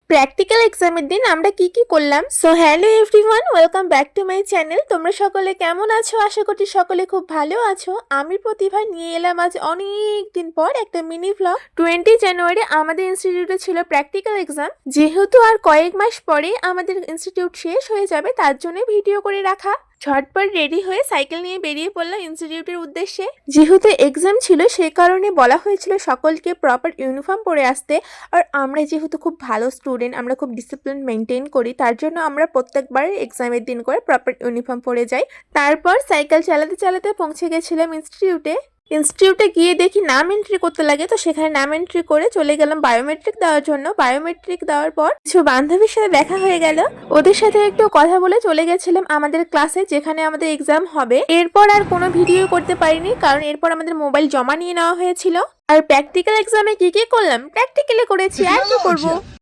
Practical এক্সামের দিন আমরা কি করলাম। So hello everyone, welcome back to my channel. তোমরা সকলে কেমন আছো? আশা করছি সকলে খুব ভালো আছো। আমি প্রতিভা নিয়ে এলাম আজ অনেক দিন পর একটা মিনি ভ্লগ। 20 জানুয়ারি আমাদের ইনস্টিটিউটে ছিল প্র্যাকটিক্যাল এক্সাম। যেহেতু আর কয়েক মাস পরে আমাদের ইনস্টিটিউট শেষ হয়ে যাবে, তার জন্য ভিডিও করে রাখা। ঝটপট রেডি হয়ে সাইকেল নিয়ে বেরিয়ে পড়লাম ইনস্টিটিউটের উদ্দেশ্যে। যেহেতু এক্সাম ছিল সে কারণে বলা হয়েছিল সকলকে প্রপার ইউনিফর্ম পরে আসতে। আর আমরা যেহেতু খুব ভালো স্টুডেন্ট, আমরা খুব ডিসিপ্লিন মেনটেন করি, তার জন্য আমরা প্রত্যেকবার এক্সামের দিন করে প্রপার ইউনিফর্ম পরে যাই। তারপর সাইকেল চালাতে চালাতে পৌঁছে গেছিলাম ইনস্টিটিউটে গিয়ে দেখি নাম এন্ট্রি করতে লাগে, তো সেখানে নাম এন্ট্রি করে চলে গেলাম বায়োমেট্রিক দেওয়ার জন্য। বায়োমেট্রিক দেওয়ার পর কিছু বান্ধবীর সাথে দেখা হয়ে গেল, ওদের সাথে একটু কথা বলে চলে গেছিলাম আমাদের ক্লাসে যেখানে আমাদের এক্সাম হবে। এরপর আর কোনো ভিডিও করতে পারিনি, কারণ এরপর আমাদের মোবাইল জমা নিয়ে নেওয়া হয়েছিল। আর প্র্যাকটিক্যাল এক্সামে কি করলাম, প্র্যাকটিক্যালে করেছি, আর কি করবো।